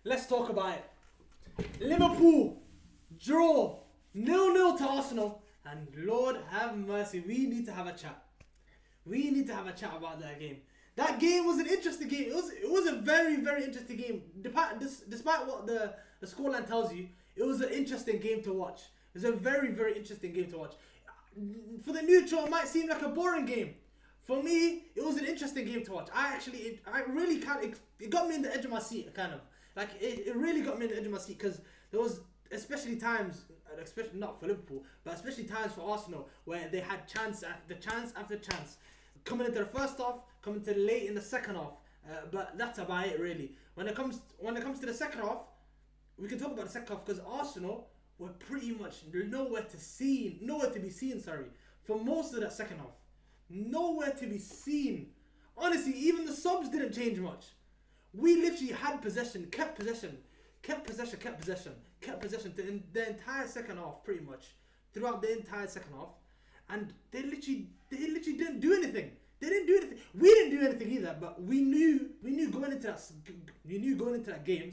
Let's talk about it. Liverpool draw 0-0 to Arsenal, and Lord have mercy, we need to have a chat. We need to have a chat about that game. That game was an interesting game. It was a very, very interesting game. Despite what the scoreline tells you, it was an interesting game to watch. It was a very, very interesting game to watch. For the neutral, it might seem like a boring game. For me, it was an interesting game to watch. I really it got me in the edge of my seat, kind of. Like, it really got me in the edge of my seat, because there was especially times, especially not for Liverpool, but especially times for Arsenal, where they had chance after chance after chance. Coming into the first half, coming to late in the second half. But that's about it, really. When it comes to the second half, we can talk about the second half, because Arsenal were pretty much nowhere to be seen, for most of that second half. Nowhere to be seen. Honestly, even the subs didn't change much. We literally had possession, kept possession to the entire second half, pretty much. Throughout the entire second half. And they literally didn't do anything. They didn't do anything. We didn't do anything either, but we knew going into that game,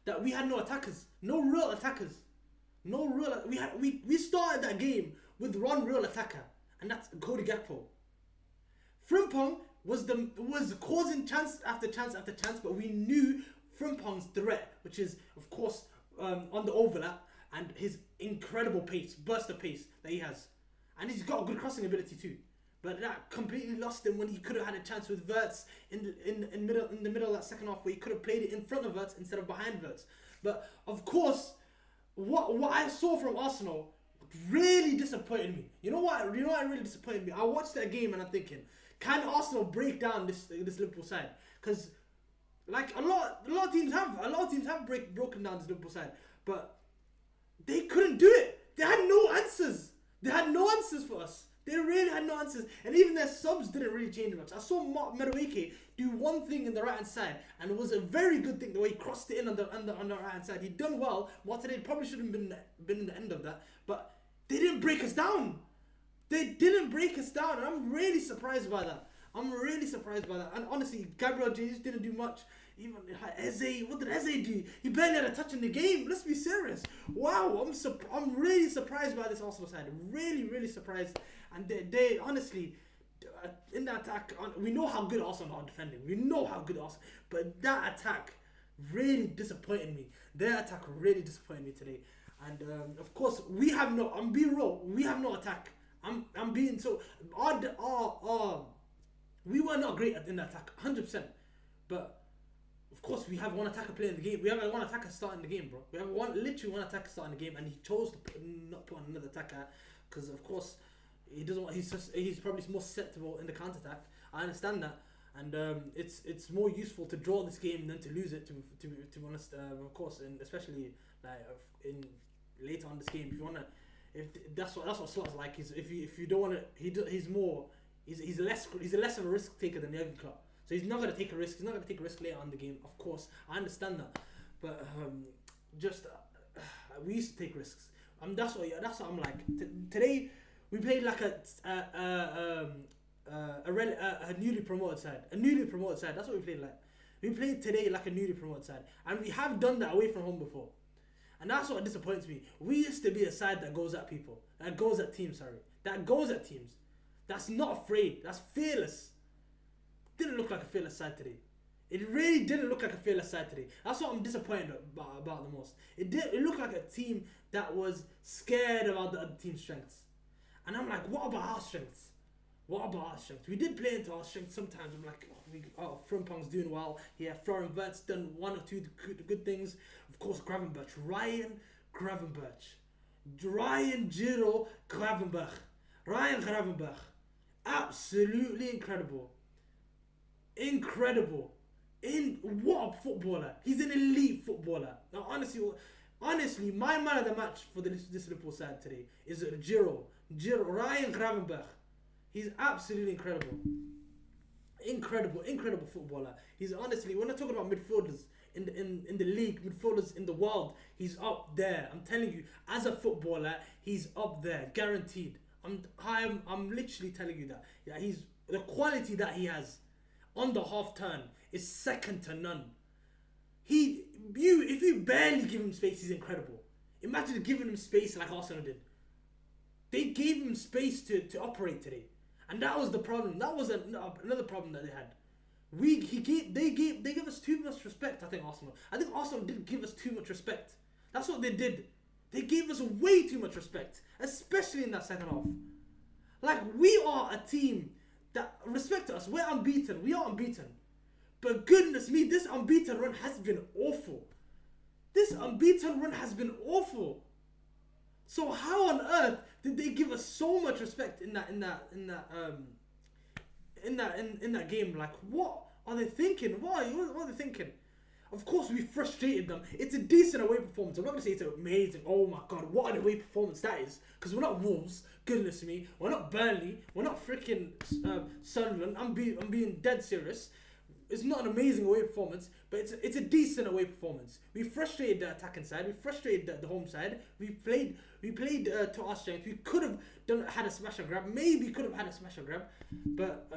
that we had no attackers. No real attackers. We started that game with one real attacker, and that's Cody Gakpo. Frimpong was causing chance after chance after chance, but we knew Frimpong's threat, which is of course on the overlap, and his incredible pace, burst of pace that he has, and he's got a good crossing ability too. But that completely lost him when he could have had a chance with Wirtz in the middle of that second half, where he could have played it in front of Wirtz instead of behind Wirtz. But of course, what I saw from Arsenal really disappointed me. You know what really disappointed me? I watched that game and I'm thinking, can Arsenal break down this Liverpool side? Because like a lot of teams have broken down this Liverpool side, but they couldn't do it. They had no answers. They had no answers for us. They really had no answers. And even their subs didn't really change much. I saw Mark Madueke do one thing in the right hand side, and it was a very good thing, the way he crossed it in on the right hand side. He'd done well. Martinelli probably shouldn't have been in the end of that, but they didn't break us down. They didn't break us down, and I'm really surprised by that. And honestly, Gabriel Jesus didn't do much. Even Eze, what did Eze do? He barely had a touch in the game. Let's be serious. Wow, I'm really surprised by this Arsenal side. Really surprised. And they honestly, in that attack, we know how good Arsenal are defending. But that attack really disappointed me. Their attack really disappointed me today. And of course, I'm being real. We have no attack. I'm being so. We were not great in the attack, 100%. But of course, we have one attacker playing the game. We have one attacker starting the game, bro. We have literally one attacker starting the game, and he chose to not put on another attacker because, of course, he doesn't want. He's probably more susceptible in the counter attack. I understand that, and it's more useful to draw this game than to lose it. To be honest, of course, and especially like in later on this game, if you wanna, if that's what Slot's like. Is if you don't wanna, he's less of a risk taker than the other club. So he's not going to take a risk. He's not going to take a risk later on in the game. Of course, I understand that, but we used to take risks. That's what I'm like. Today we played like a newly promoted side. That's what we played like. We played today like a newly promoted side, and we have done that away from home before. And that's what disappoints me. We used to be a side that goes at people, that goes at teams. That's not afraid. That's fearless. Didn't look like a fearless side today. It really didn't look like a fearless side today. That's what I'm disappointed about the most. It looked like a team that was scared about the other team's strengths. And I'm like, what about our strengths? We did play into our strengths sometimes. I'm like, Frimpong's doing well. Yeah, Florian Wirtz done one or two good things. Of course, Gravenberch. Ryan Gravenberch. Absolutely incredible. What a footballer. He's an elite footballer. Now, honestly, my man of the match for this Liverpool side today is Ryan Gravenberch. He's absolutely incredible footballer. He's honestly, when I'm talking about midfielders in the league, midfielders in the world, he's up there. I'm telling you, as a footballer, he's up there, guaranteed. I'm literally telling you that. Yeah, he's the quality that he has on the half turn is second to none. if you barely give him space, he's incredible. Imagine giving him space like Arsenal did. They gave him space to operate today, and that was the problem. That was another problem that they had. They gave us too much respect. I think Arsenal didn't give us too much respect. That's what they did. They gave us way too much respect, especially in that second half. Like, we are a team that respect us. We're unbeaten. We are unbeaten. But goodness me, this unbeaten run has been awful. This unbeaten run has been awful. So how on earth did they give us so much respect in that game? Like, what are they thinking? What are they thinking? Of course, we frustrated them. It's a decent away performance. I'm not gonna say it's amazing. Oh my god, what an away performance that is! Because we're not Wolves. Goodness me, we're not Burnley. We're not freaking Sunderland. I'm being dead serious. It's not an amazing away performance, but it's a decent away performance. We frustrated the attacking side. We frustrated the home side. We played to our strength. We could have had a smash and grab. Maybe could have had a smash and grab, but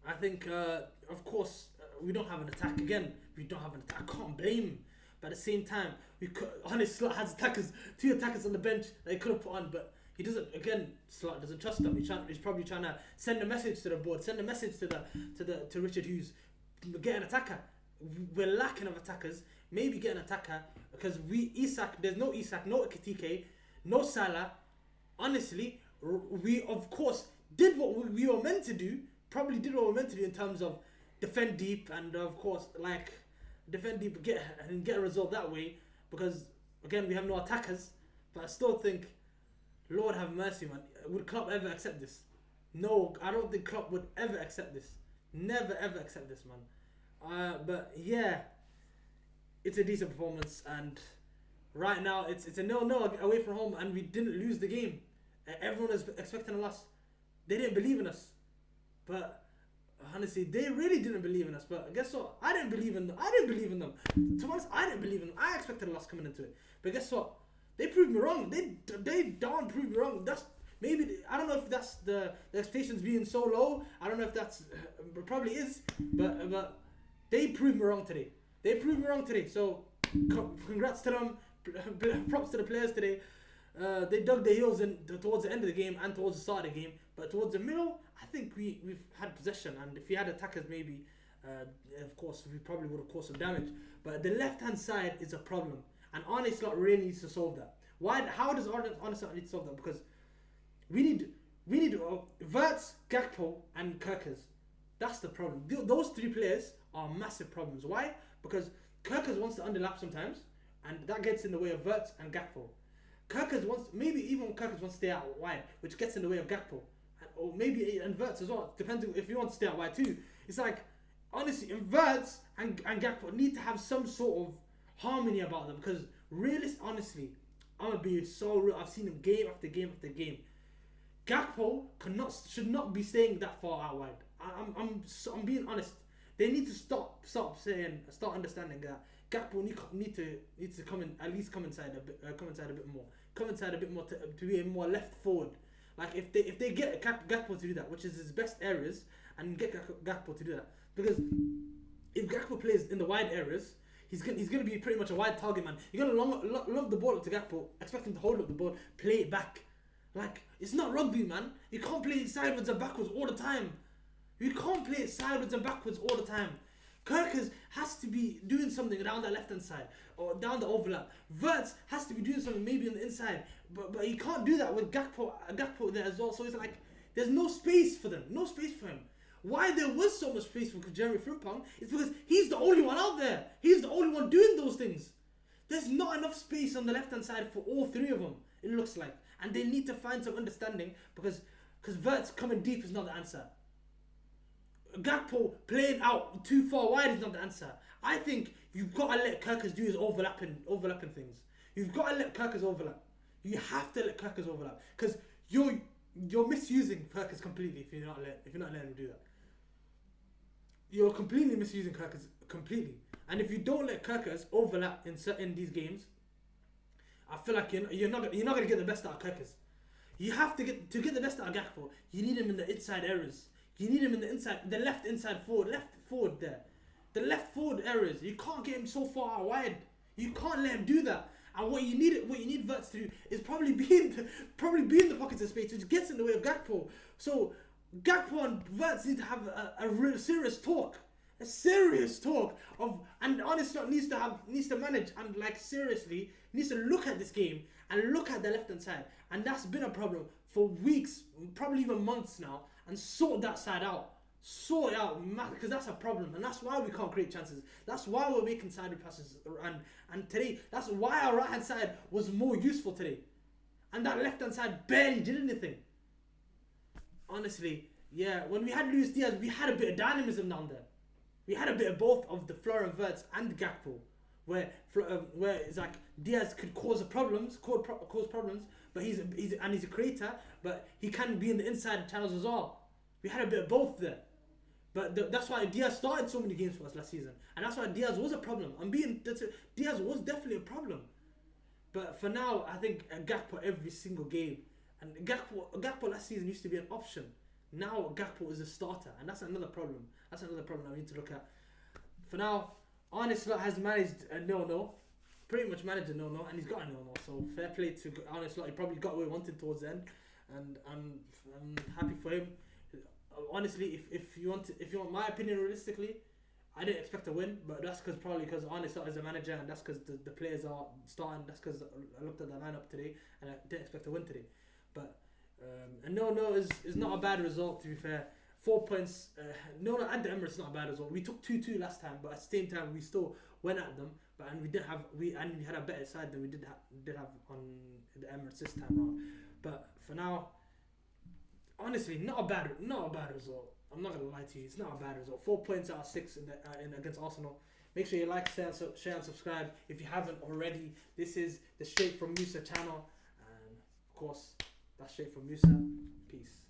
I think of course we don't have an attack again. We don't have an attack. I can't blame him. But at the same time, Hannes Slot has two attackers on the bench that he could have put on, but he doesn't. Again, Slot doesn't trust them. He's probably trying to send a message to the board, send a message to Richard Hughes, get an attacker. We're lacking of attackers. Maybe get an attacker because there's no Isak, no Ekitike, no Salah. Honestly, we of course did what we were meant to do. Probably did what we were meant to do in terms of defend deep and of course defend deep, get a result that way, because again we have no attackers. But I still think, Lord have mercy, man. Would Klopp ever accept this? No, I don't think Klopp would ever accept this. Never ever accept this, man. But yeah, it's a decent performance, and right now it's a 0-0 away from home, and we didn't lose the game. Everyone is expecting a loss. They didn't believe in us, but honestly, they really didn't believe in us. But guess what? I didn't believe in them. To be honest, I didn't believe in them. I expected a loss coming into it. But guess what? They proved me wrong. They darn proved me wrong. That's maybe, I don't know if that's the expectations being so low. I don't know if that's probably is. But they proved me wrong today. So congrats to them. Props to the players today. They dug their heels in towards the end of the game and towards the start of the game. But towards the middle, I think we've had possession, and if we had attackers, maybe, of course, we probably would have caused some damage. But the left-hand side is a problem, and Arne Slot really needs to solve that. How does Arne Slot need to solve that? Because we need Wirtz, Gakpo, and Kerkers. That's the problem. Those three players are massive problems. Why? Because Kerkers wants to underlap sometimes, and that gets in the way of Wirtz and Gakpo. Kerkers wants to stay out wide, which gets in the way of Gakpo. Or maybe Wirtz as well, depending if you want to stay out wide too. It's like, honestly, Wirtz and Gakpo need to have some sort of harmony about them, because honestly, I'm gonna be so real. I've seen him game after game after game. Gakpo should not be staying that far out wide. I'm being honest. They need to start understanding that Gakpo needs to come inside a bit more to be more left forward. Like if they get Gakpo to do that, which is his best areas, and get Gakpo to do that, because if Gakpo plays in the wide areas, he's gonna be pretty much a wide target man. You're gonna lob the ball up to Gakpo, expect him to hold up the ball, play it back. Like, it's not rugby, man. You can't play it sideways and backwards all the time. Kerkers has to be doing something down that left hand side or down the overlap. Wirtz has to be doing something maybe on the inside, but he can't do that with Gakpo there as well. So it's like there's no space for them, no space for him. Why there was so much space for Jeremy Frimpong is because he's the only one out there. He's the only one doing those things. There's not enough space on the left hand side for all three of them, it looks like, and they need to find some understanding because Wirtz coming deep is not the answer. Gakpo playing out too far wide is not the answer. I think you've got to let Kerkers do his overlapping things. You've got to let Kerkers overlap. You have to let Kerkers overlap, because you're misusing Kerkers completely if you're not letting him do that. You're completely misusing Kerkers completely. And if you don't let Kerkers overlap in these games, I feel like you're not gonna get the best out of Kerkers. You have to get the best out of Gakpo. You need him in the inside areas. You need him in the left inside forward, left forward there. the left forward areas. You can't get him so far out wide. You can't let him do that. And what you need Verts to do is probably be in the pockets of space, which gets in the way of Gakpo. So Gakpo and Verts need to have a real serious talk. A serious talk of, and honestly needs to manage and like seriously needs to look at this game and look at the left hand side, and that's been a problem for weeks, probably even months now, and sort that side out. Sort it out, because that's a problem, and that's why we can't create chances. That's why we're making sided passes, and today that's why our right hand side was more useful today, and that left hand side barely did anything. Honestly, yeah, when we had Luis Diaz, we had a bit of dynamism down there. We had a bit of both of the Florian Wirtz and Gakpo, where it's like Diaz could cause problems, but he's a creator, but he can be in the inside channels as well. We had a bit of both there, but that's why Diaz started so many games for us last season, and that's why Diaz was a problem. Diaz was definitely a problem, but for now I think Gakpo every single game, and Gakpo last season used to be an option. Now Gakpo is a starter, and that's another problem. That's another problem I need to look at. For now, Arne Slot has managed a 0-0. Pretty much managed a 0-0, and he's got a 0-0. So fair play to Arne Slot. He probably got what he wanted towards the end, and I'm happy for him. Honestly, if you want my opinion realistically, I didn't expect a win, but that's probably because Arne Slot is a manager, and that's because the players are starting. That's because I looked at the lineup today, and I didn't expect a win today. But a 0-0 is not a bad result, to be fair. 4 points, no, at the Emirates, not a bad result. We took 2-2 last time, but at the same time we still went at them. And we had a better side than we did have on the Emirates this time around. But for now, honestly, not a bad result. I'm not gonna lie to you, it's not a bad result. 4 points out of 6 in against Arsenal. Make sure you like, share and subscribe if you haven't already. This is the Straight From Musa channel, and of course, that's Straight From Musa. Peace.